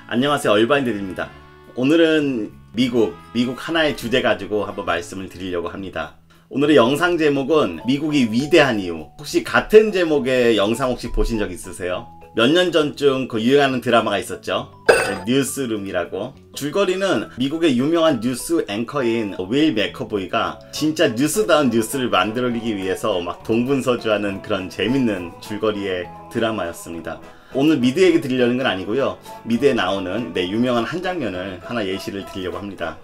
안녕하세요, 얼바인들입니다. 오늘은 미국 하나의 주제 가지고 한번 말씀을 드리려고 합니다. 오늘의 영상 제목은 미국이 위대한 이유. 혹시 같은 제목의 영상 혹시 보신 적 있으세요? 몇 년 전쯤 그 유행하는 드라마가 있었죠. 뉴스룸이라고. 줄거리는 미국의 유명한 뉴스 앵커인 윌 매커보이가 진짜 뉴스다운 뉴스를 만들어내기 위해서 막 동분서주하는 그런 재밌는 줄거리의 드라마였습니다. 오늘 미드 얘기 드리려는 건 아니고요. 미드에 나오는 유명한 한 장면을 하나 예시를 드리려고 합니다.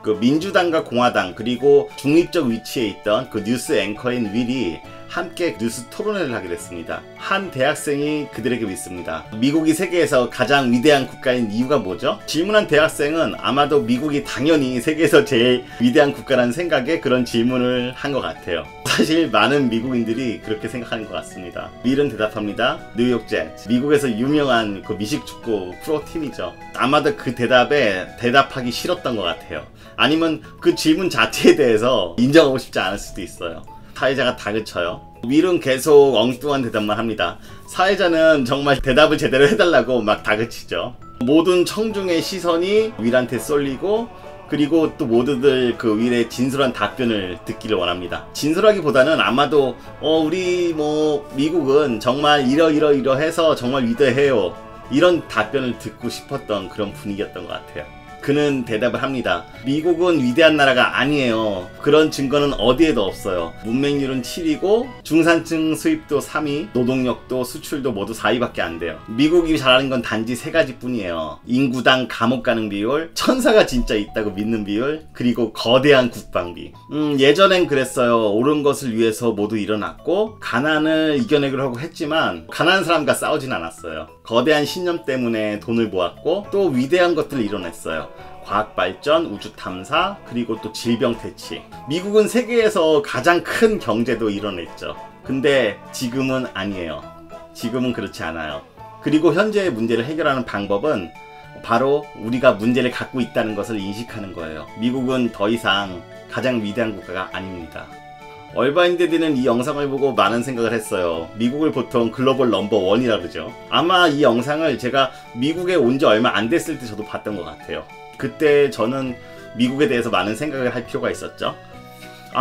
그 민주당과 공화당 그리고 중립적 위치에 있던 그 뉴스 앵커인 윌이 함께 뉴스 토론회를 하게 됐습니다. 한 대학생이 그들에게 묻습니다. 미국이 세계에서 가장 위대한 국가인 이유가 뭐죠? 질문한 대학생은 아마도 미국이 당연히 세계에서 제일 위대한 국가라는 생각에 그런 질문을 한 것 같아요. 사실 많은 미국인들이 그렇게 생각하는 것 같습니다. 윌은 대답합니다. 뉴욕 젯스, 미국에서 유명한 그 미식축구 프로팀이죠. 아마도 그 대답에 대답하기 싫었던 것 같아요. 아니면 그 질문 자체에 대해서 인정하고 싶지 않을 수도 있어요. 사회자가 다그쳐요. 윌은 계속 엉뚱한 대답만 합니다. 사회자는 정말 대답을 제대로 해달라고 막 다그치죠. 모든 청중의 시선이 윌한테 쏠리고, 그리고 또 모두들 그 윌의 진솔한 답변을 듣기를 원합니다. 진솔하기보다는 아마도 우리 미국은 정말 이러해서 정말 위대해요, 이런 답변을 듣고 싶었던 그런 분위기였던 것 같아요. 그는 대답을 합니다. 미국은 위대한 나라가 아니에요. 그런 증거는 어디에도 없어요. 문맹률은 7위고 중산층 수입도 3위, 노동력도 수출도 모두 4위밖에 안 돼요. 미국이 잘하는 건 단지 3가지 뿐이에요. 인구당 감옥 가는 비율, 천사가 진짜 있다고 믿는 비율, 그리고 거대한 국방비. 예전엔 그랬어요. 옳은 것을 위해서 모두 일어났고 가난을 이겨내려고 했지만 가난한 사람과 싸우진 않았어요. 거대한 신념 때문에 돈을 모았고 또 위대한 것들을 이뤄냈어요. 과학발전, 우주탐사, 그리고 또 질병 퇴치. 미국은 세계에서 가장 큰 경제도 이뤄냈죠. 근데 지금은 아니에요. 지금은 그렇지 않아요. 그리고 현재의 문제를 해결하는 방법은 바로 우리가 문제를 갖고 있다는 것을 인식하는 거예요. 미국은 더 이상 가장 위대한 국가가 아닙니다. 얼바인데드는 이 영상을 보고 많은 생각을 했어요. 미국을 보통 글로벌 넘버1이라 그러죠. 아마 이 영상을 제가 미국에 온 지 얼마 안 됐을 때 저도 봤던 것 같아요. 그때 저는 미국에 대해서 많은 생각을 할 필요가 있었죠.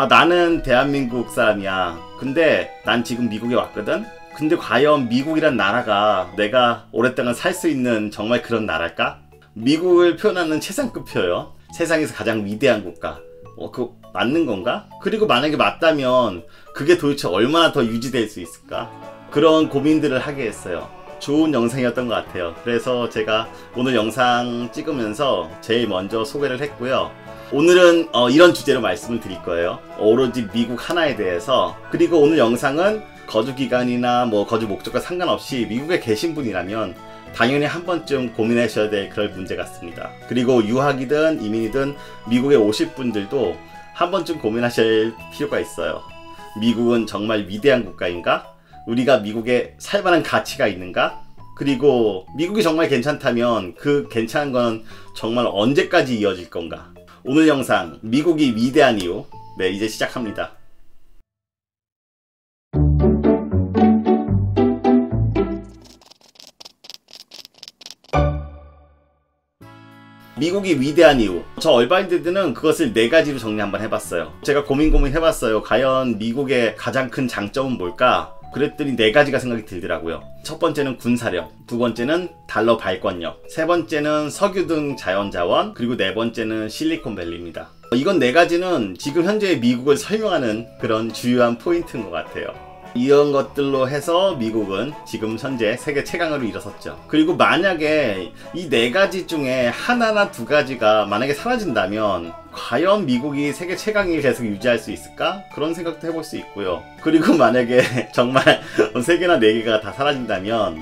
나는 대한민국 사람이야. 근데 난 지금 미국에 왔거든? 근데 과연 미국이란 나라가 내가 오랫동안 살 수 있는 정말 그런 나라일까? 미국을 표현하는 최상급표요. 세상에서 가장 위대한 국가. 그거 맞는 건가? 그리고 만약에 맞다면 그게 도대체 얼마나 더 유지될 수 있을까? 그런 고민들을 하게 했어요. 좋은 영상이었던 것 같아요. 그래서 제가 오늘 영상 찍으면서 제일 먼저 소개를 했고요. 오늘은 이런 주제로 말씀을 드릴 거예요. 오로지 미국 하나에 대해서. 그리고 오늘 영상은 거주기간이나 거주 목적과 상관없이 미국에 계신 분이라면 당연히 한 번쯤 고민하셔야 될 그럴 문제 같습니다. 그리고 유학이든 이민이든 미국에 오실 분들도 한 번쯤 고민하실 필요가 있어요. 미국은 정말 위대한 국가인가? 우리가 미국에 살만한 가치가 있는가? 그리고 미국이 정말 괜찮다면 그 괜찮은 건 정말 언제까지 이어질 건가? 오늘 영상 미국이 위대한 이유, 이제 시작합니다. 미국이 위대한 이유. 저 얼바인데드는 그것을 4가지로 정리 한번 해봤어요. 제가 고민 해봤어요. 과연 미국의 가장 큰 장점은 뭘까? 그랬더니 4가지가 생각이 들더라고요. 첫 번째는 군사력, 두 번째는 달러 발권력, 세 번째는 석유 등 자연자원, 그리고 네 번째는 실리콘밸리입니다. 이건 4가지는 지금 현재의 미국을 설명하는 그런 주요한 포인트인 것 같아요. 이런 것들로 해서 미국은 지금 현재 세계 최강으로 일어섰죠. 그리고 만약에 이 4가지 중에 하나나 2가지가 만약에 사라진다면 과연 미국이 세계 최강을 계속 유지할 수 있을까? 그런 생각도 해볼 수 있고요. 그리고 만약에 정말 3개나 4개가 다 사라진다면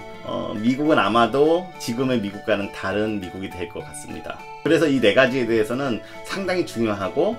미국은 아마도 지금의 미국과는 다른 미국이 될 것 같습니다. 그래서 이 4가지에 대해서는 상당히 중요하고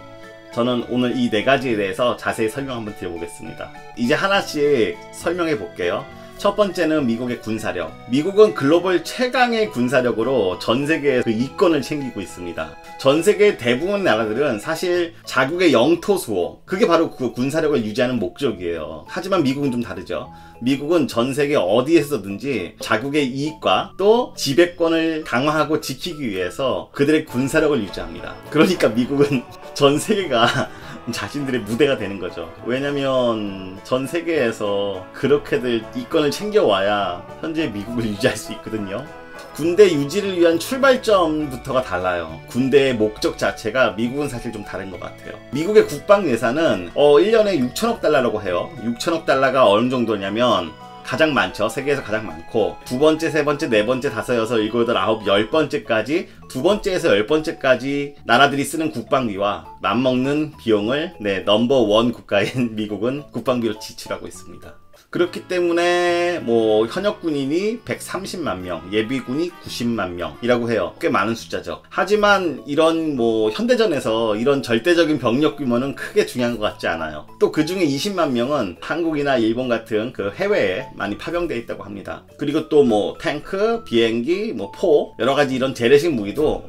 저는 오늘 이 4가지에 대해서 자세히 설명 한번 드려보겠습니다. 이제 하나씩 설명해 볼게요. 첫 번째는 미국의 군사력. 미국은 글로벌 최강의 군사력으로 전 세계의 그 이권을 챙기고 있습니다. 전 세계 대부분 나라들은 사실 자국의 영토 수호, 그게 바로 그 군사력을 유지하는 목적이에요. 하지만 미국은 좀 다르죠. 미국은 전 세계 어디에서든지 자국의 이익과 또 지배권을 강화하고 지키기 위해서 그들의 군사력을 유지합니다. 그러니까 미국은 전 세계가 자신들의 무대가 되는 거죠. 왜냐면 전 세계에서 그렇게들 이권을 챙겨와야 현재 미국을 유지할 수 있거든요. 군대 유지를 위한 출발점부터가 달라요. 군대의 목적 자체가 미국은 사실 좀 다른 것 같아요. 미국의 국방 예산은 1년에 6천억 달러라고 해요. 6천억 달러가 어느 정도냐면 가장 많죠. 세계에서 가장 많고 두 번째, 세 번째, 네 번째, 다섯, 여섯, 일곱, 여덟, 아홉, 열 번째까지 두 번째에서 열 번째까지 나라들이 쓰는 국방비와 맞먹는 비용을 넘버원 국가인 미국은 국방비로 지출하고 있습니다. 그렇기 때문에 뭐 현역 군인이 130만 명, 예비군이 90만 명이라고 해요. 꽤 많은 숫자죠. 하지만 이런 뭐 현대전에서 이런 절대적인 병력 규모는 크게 중요한 것 같지 않아요. 또 그 중에 20만 명은 한국이나 일본 같은 그 해외에 많이 파병되어 있다고 합니다. 그리고 또 뭐 탱크, 비행기, 뭐 포, 여러 가지 이런 재래식 무기도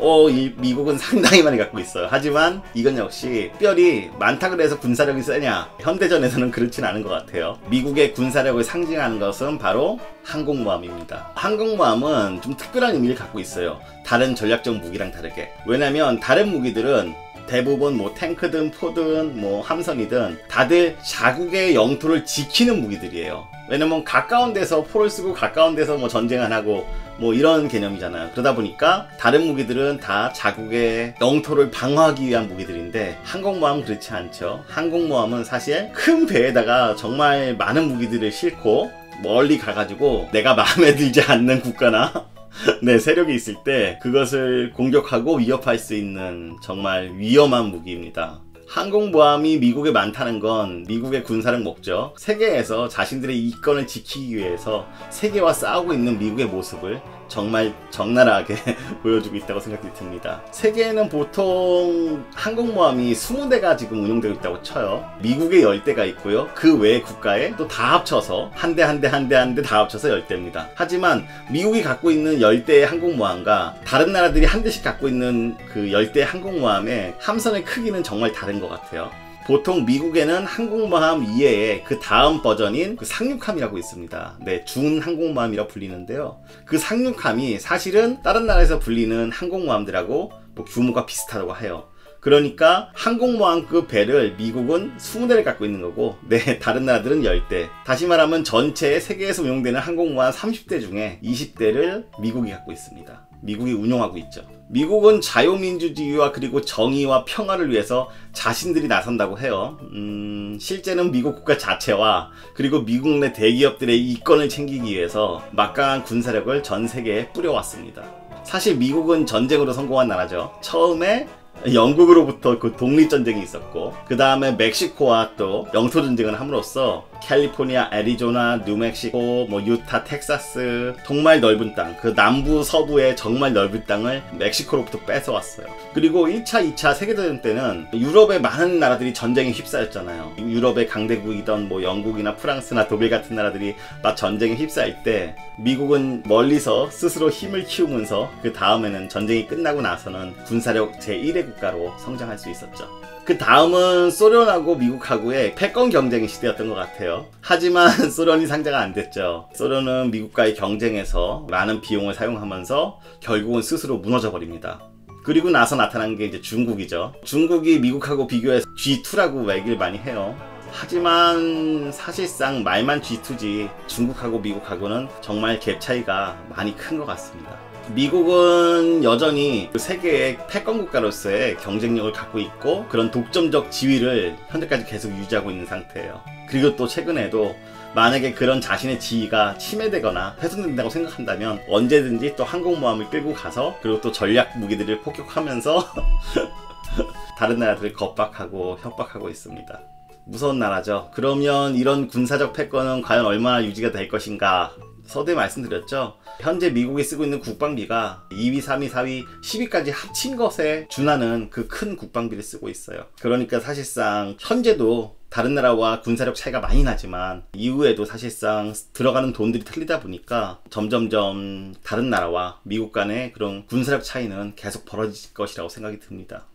미국은 상당히 많이 갖고 있어요. 하지만 이건 역시 특별히 많다 그래서 군사력이 세냐? 현대전에서는 그렇진 않은 것 같아요. 미국의 군사력을 상징하는 것은 바로 항공모함입니다. 항공모함은 좀 특별한 의미를 갖고 있어요. 다른 전략적 무기랑 다르게. 왜냐면 다른 무기들은 대부분 뭐 탱크든 포든 뭐 함선이든 다들 자국의 영토를 지키는 무기들이에요. 왜냐면 가까운 데서 포를 쓰고 가까운 데서 뭐 전쟁 안 하고 뭐 이런 개념이잖아요. 그러다 보니까 다른 무기들은 다 자국의 영토를 방어하기 위한 무기들인데 항공모함은 그렇지 않죠. 항공모함은 사실 큰 배에다가 정말 많은 무기들을 싣고 멀리 가가지고 내가 마음에 들지 않는 국가나 세력이 있을 때 그것을 공격하고 위협할 수 있는 정말 위험한 무기입니다. 항공모함이 미국에 많다는 건 미국의 군사력 목적, 세계에서 자신들의 이권을 지키기 위해서 세계와 싸우고 있는 미국의 모습을 정말 적나라하게 보여주고 있다고 생각이 듭니다. 세계에는 보통 항공모함이 20대가 지금 운용되고 있다고 쳐요. 미국에 10대가 있고요. 그 외의 국가에 또 다 합쳐서 한 대 다 합쳐서 10대입니다. 하지만 미국이 갖고 있는 10대의 항공모함과 다른 나라들이 한 대씩 갖고 있는 그 10대의 항공모함의 함선의 크기는 정말 다른 것 같아요. 보통 미국에는 항공모함 이외에 그 다음 버전인 그 상륙함이라고 있습니다. 준 항공모함이라고 불리는데요. 그 상륙함이 사실은 다른 나라에서 불리는 항공모함들하고 뭐 규모가 비슷하다고 해요. 그러니까 항공모함급 배를 미국은 20대를 갖고 있는 거고 다른 나라들은 10대. 다시 말하면 전체 세계에서 운용되는 항공모함 30대 중에 20대를 미국이 갖고 있습니다. 미국이 운용하고 있죠. 미국은 자유민주주의와 그리고 정의와 평화를 위해서 자신들이 나선다고 해요. 실제는 미국 국가 자체와 그리고 미국 내 대기업들의 이권을 챙기기 위해서 막강한 군사력을 전 세계에 뿌려왔습니다. 사실 미국은 전쟁으로 성공한 나라죠. 처음에 영국으로부터 그 독립전쟁이 있었고 그 다음에 멕시코와 또 영토전쟁을 함으로써 캘리포니아, 애리조나, 뉴멕시코, 뭐 유타, 텍사스 정말 넓은 땅, 그 남부 서부의 정말 넓은 땅을 멕시코로부터 뺏어왔어요. 그리고 1차, 2차 세계대전 때는 유럽의 많은 나라들이 전쟁에 휩싸였잖아요. 유럽의 강대국이던 뭐 영국이나 프랑스나 독일 같은 나라들이 막 전쟁에 휩싸일 때 미국은 멀리서 스스로 힘을 키우면서 그 다음에는 전쟁이 끝나고 나서는 군사력 제1의 국가로 성장할 수 있었죠. 그 다음은 소련하고 미국하고의 패권 경쟁의 시대였던 것 같아요. 하지만 소련이 상대가 안 됐죠. 소련은 미국과의 경쟁에서 많은 비용을 사용하면서 결국은 스스로 무너져 버립니다. 그리고 나서 나타난 게 이제 중국이죠. 중국이 미국하고 비교해서 G2라고 얘기를 많이 해요. 하지만 사실상 말만 G2지 중국하고 미국하고는 정말 갭 차이가 많이 큰 것 같습니다. 미국은 여전히 세계의 패권국가로서의 경쟁력을 갖고 있고 그런 독점적 지위를 현재까지 계속 유지하고 있는 상태예요. 그리고 또 최근에도 만약에 그런 자신의 지위가 침해되거나 훼손된다고 생각한다면 언제든지 또 항공모함을 끌고 가서 그리고 또 전략 무기들을 폭격하면서 다른 나라들을 겁박하고 협박하고 있습니다. 무서운 나라죠. 그러면 이런 군사적 패권은 과연 얼마나 유지가 될 것인가? 서두에 말씀드렸죠. 현재 미국이 쓰고 있는 국방비가 2위, 3위, 4위, 10위까지 합친 것에 준하는 그 큰 국방비를 쓰고 있어요. 그러니까 사실상 현재도 다른 나라와 군사력 차이가 많이 나지만 이후에도 사실상 들어가는 돈들이 틀리다 보니까 점점점 다른 나라와 미국 간의 그런 군사력 차이는 계속 벌어질 것이라고 생각이 듭니다.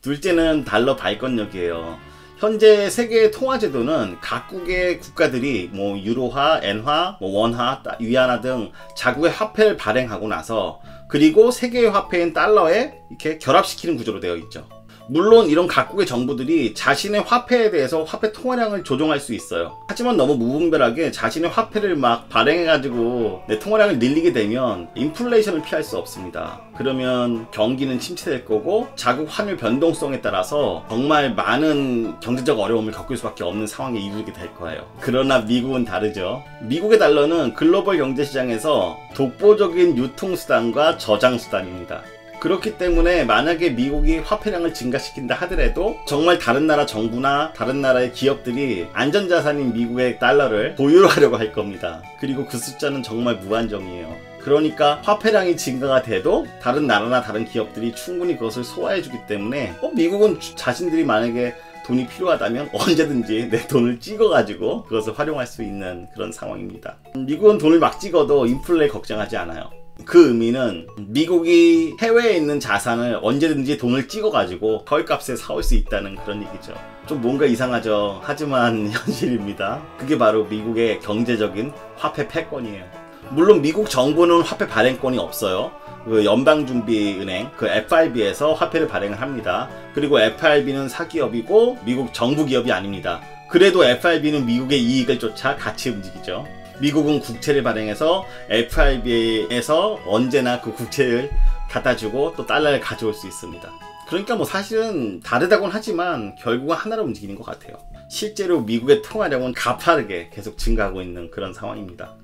둘째는 달러 발권력이에요. 현재 세계 통화제도는 각국의 국가들이 뭐 유로화, 엔화, 뭐 원화, 위안화 등 자국의 화폐를 발행하고 나서 그리고 세계의 화폐인 달러에 이렇게 결합시키는 구조로 되어 있죠. 물론 이런 각국의 정부들이 자신의 화폐에 대해서 화폐 통화량을 조정할 수 있어요. 하지만 너무 무분별하게 자신의 화폐를 막 발행해가지고 내 통화량을 늘리게 되면 인플레이션을 피할 수 없습니다. 그러면 경기는 침체될 거고 자국 환율 변동성에 따라서 정말 많은 경제적 어려움을 겪을 수밖에 없는 상황에 이르게 될 거예요. 그러나 미국은 다르죠. 미국의 달러는 글로벌 경제시장에서 독보적인 유통수단과 저장수단입니다. 그렇기 때문에 만약에 미국이 화폐량을 증가시킨다 하더라도 정말 다른 나라 정부나 다른 나라의 기업들이 안전자산인 미국의 달러를 보유를 하려고 할 겁니다. 그리고 그 숫자는 정말 무한정이에요. 그러니까 화폐량이 증가가 돼도 다른 나라나 다른 기업들이 충분히 그것을 소화해주기 때문에 미국은 자신들이 만약에 돈이 필요하다면 언제든지 내 돈을 찍어가지고 그것을 활용할 수 있는 그런 상황입니다. 미국은 돈을 막 찍어도 인플레 걱정하지 않아요. 그 의미는 미국이 해외에 있는 자산을 언제든지 돈을 찍어가지고 헐값에 사올 수 있다는 그런 얘기죠. 좀 뭔가 이상하죠. 하지만 현실입니다. 그게 바로 미국의 경제적인 화폐 패권이에요. 물론 미국 정부는 화폐 발행권이 없어요. 그 연방준비은행 그 FRB에서 화폐를 발행을 합니다. 그리고 FRB는 사기업이고 미국 정부 기업이 아닙니다. 그래도 FRB는 미국의 이익을 쫓아 같이 움직이죠. 미국은 국채를 발행해서 FRB에서 언제나 그 국채를 갖다주고 또 달러를 가져올 수 있습니다. 그러니까 뭐 사실은 다르다고는 하지만 결국은 하나로 움직이는 것 같아요. 실제로 미국의 통화량은 가파르게 계속 증가하고 있는 그런 상황입니다.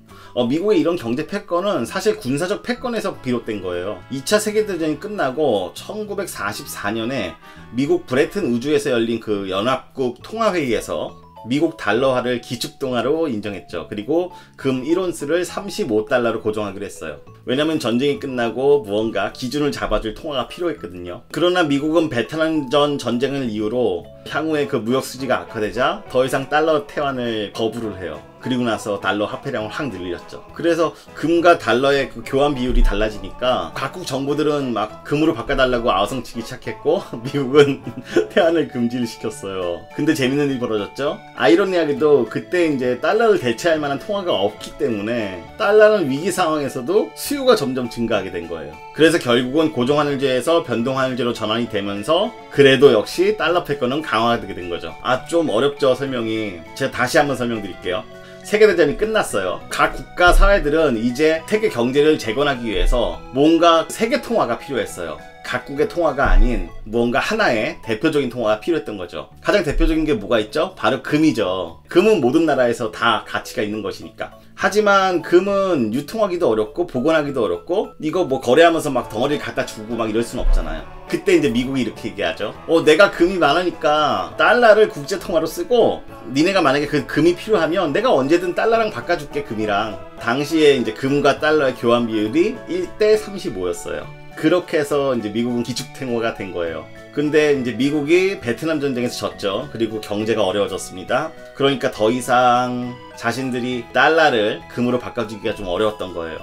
미국의 이런 경제 패권은 사실 군사적 패권에서 비롯된 거예요. 2차 세계대전이 끝나고 1944년에 미국 브레튼 우주에서 열린 그 연합국 통화회의에서 미국 달러화를 기축통화로 인정했죠. 그리고 금 1온스를 35달러로 고정하기로 했어요. 왜냐면 전쟁이 끝나고 무언가 기준을 잡아줄 통화가 필요했거든요. 그러나 미국은 베트남전 전쟁을 이유로 향후에 그 무역 수지가 악화되자 더 이상 달러 태환을 거부를 해요. 그리고 나서 달러 화폐량을 확 늘렸죠. 그래서 금과 달러의 그 교환 비율이 달라지니까 각국 정부들은 막 금으로 바꿔달라고 아우성치기 시작했고 미국은 태환을 금지를 시켰어요. 근데 재밌는 일이 벌어졌죠. 아이러니하게도 그때 이제 달러를 대체할 만한 통화가 없기 때문에 달러는 위기 상황에서도 수요가 점점 증가하게 된 거예요. 그래서 결국은 고정환율제에서 변동환율제로 전환이 되면서 그래도 역시 달러 패권은 강화되게 된 거죠. 좀 어렵죠, 설명이. 제가 다시 한번 설명드릴게요. 세계대전이 끝났어요. 각 국가 사회들은 이제 세계 경제를 재건하기 위해서 뭔가 세계 통화가 필요했어요. 각국의 통화가 아닌 뭔가 하나의 대표적인 통화가 필요했던 거죠. 가장 대표적인 게 뭐가 있죠? 바로 금이죠. 금은 모든 나라에서 다 가치가 있는 것이니까. 하지만 금은 유통하기도 어렵고 보관하기도 어렵고 이거 뭐 거래하면서 막 덩어리를 갖다 주고 막 이럴 순 없잖아요. 그때 이제 미국이 이렇게 얘기하죠. 내가 금이 많으니까 달러를 국제 통화로 쓰고 니네가 만약에 그 금이 필요하면 내가 언제든 달러랑 바꿔줄게, 금이랑. 당시에 이제 금과 달러의 교환 비율이 1대 35였어요. 그렇게 해서 이제 미국은 기축통화가 된 거예요. 근데 이제 미국이 베트남 전쟁에서 졌죠. 그리고 경제가 어려워졌습니다. 그러니까 더 이상 자신들이 달러를 금으로 바꿔주기가 좀 어려웠던 거예요.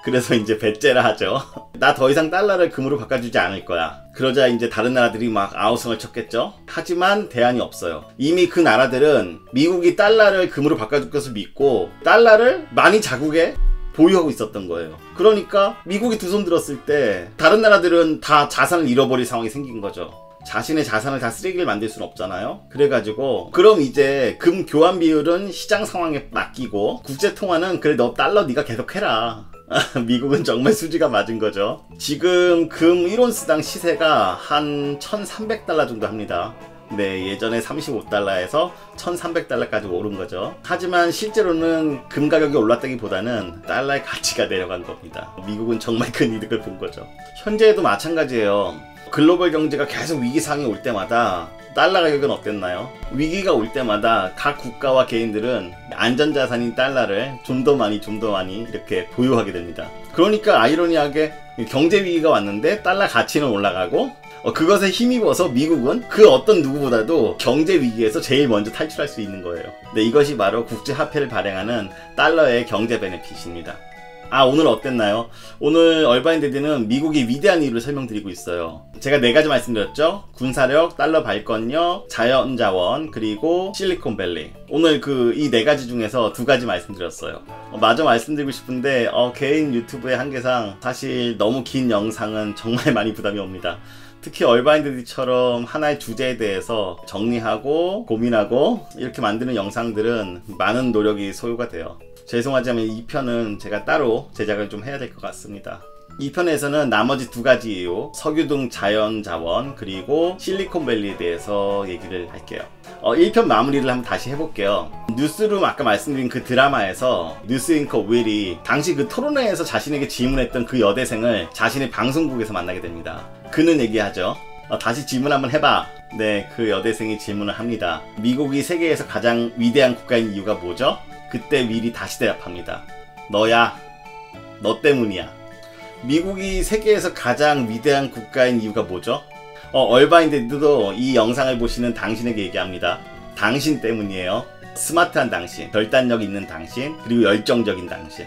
그래서 이제 배째라 하죠. 나 더 이상 달러를 금으로 바꿔주지 않을 거야. 그러자 이제 다른 나라들이 막 아우성을 쳤겠죠. 하지만 대안이 없어요. 이미 그 나라들은 미국이 달러를 금으로 바꿔줄 것을 믿고 달러를 많이 자국에 보유하고 있었던 거예요. 그러니까 미국이 두 손 들었을 때 다른 나라들은 다 자산을 잃어버릴 상황이 생긴 거죠. 자신의 자산을 다 쓰레기를 만들 수는 없잖아요. 그래가지고 그럼 이제 금 교환 비율은 시장 상황에 맡기고 국제 통화는 그래 너 달러 네가 계속 해라. 미국은 정말 수지가 맞은 거죠. 지금 금 1온스당 시세가 한 1300달러 정도 합니다. 네, 예전에 35달러에서 1300달러까지 오른 거죠. 하지만 실제로는 금 가격이 올랐다기보다는 달러의 가치가 내려간 겁니다. 미국은 정말 큰 이득을 본 거죠. 현재에도 마찬가지예요. 글로벌 경제가 계속 위기상이 올 때마다 달러 가격은 어땠나요? 위기가 올 때마다 각 국가와 개인들은 안전자산인 달러를 좀 더 많이 이렇게 보유하게 됩니다. 그러니까 아이러니하게 경제 위기가 왔는데 달러 가치는 올라가고 그것에 힘입어서 미국은 그 어떤 누구보다도 경제 위기에서 제일 먼저 탈출할 수 있는 거예요. 네, 이것이 바로 국제화폐를 발행하는 달러의 경제 베네핏입니다. 오늘 어땠나요? 오늘 얼바인데드는 미국이 위대한 이유를 설명드리고 있어요. 제가 4가지 말씀드렸죠? 군사력, 달러 발권력, 자연자원, 그리고 실리콘밸리. 오늘 이 4가지 중에서 2가지 말씀드렸어요. 마저 말씀드리고 싶은데 개인 유튜브의 한계상 사실 너무 긴 영상은 정말 많이 부담이 옵니다. 특히 얼바인드디처럼 하나의 주제에 대해서 정리하고 고민하고 이렇게 만드는 영상들은 많은 노력이 소요가 돼요. 죄송하지만 이 편은 제가 따로 제작을 좀 해야 될 것 같습니다. 이 편에서는 나머지 2가지 이유, 석유 등 자연자원 그리고 실리콘밸리에 대해서 얘기를 할게요. 1편 마무리를 한번 다시 해볼게요. 뉴스룸 아까 말씀드린 그 드라마에서 뉴스앵커 윌이 당시 그 토론회에서 자신에게 질문했던 그 여대생을 자신의 방송국에서 만나게 됩니다. 그는 얘기하죠. 다시 질문 한번 해봐. 네, 그 여대생이 질문을 합니다. 미국이 세계에서 가장 위대한 국가인 이유가 뭐죠? 그때 윌이 다시 대답합니다. 너야. 너 때문이야. 미국이 세계에서 가장 위대한 국가인 이유가 뭐죠? 얼바인데드도 이 영상을 보시는 당신에게 얘기합니다. 당신 때문이에요. 스마트한 당신, 결단력 있는 당신, 그리고 열정적인 당신.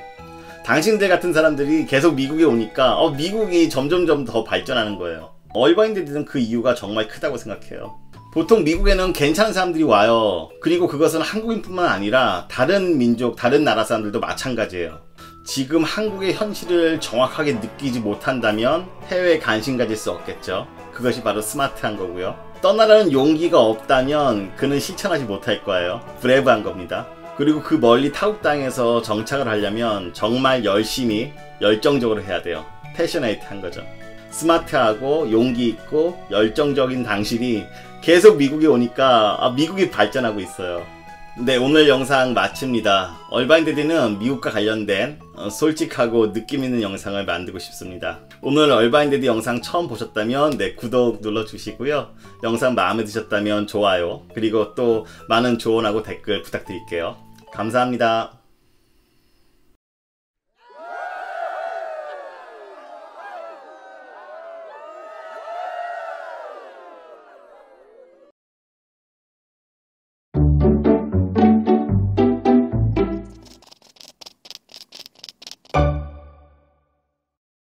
당신들 같은 사람들이 계속 미국에 오니까 미국이 점점점 더 발전하는 거예요. 얼바인데드는 그 이유가 정말 크다고 생각해요. 보통 미국에는 괜찮은 사람들이 와요. 그리고 그것은 한국인뿐만 아니라 다른 민족, 다른 나라 사람들도 마찬가지예요. 지금 한국의 현실을 정확하게 느끼지 못한다면 해외에 관심 가질 수 없겠죠. 그것이 바로 스마트한 거고요. 떠나라는 용기가 없다면 그는 실천하지 못할 거예요. 브레이브한 겁니다. 그리고 그 멀리 타국 땅에서 정착을 하려면 정말 열심히 열정적으로 해야 돼요. 패셔네이트한 거죠. 스마트하고 용기 있고 열정적인 당신이 계속 미국에 오니까 미국이 발전하고 있어요. 네, 오늘 영상 마칩니다. 얼바인데드는 미국과 관련된 솔직하고 느낌 있는 영상을 만들고 싶습니다. 오늘 얼바인데드 영상 처음 보셨다면 구독 눌러주시고요. 영상 마음에 드셨다면 좋아요, 그리고 또 많은 조언하고 댓글 부탁드릴게요. 감사합니다.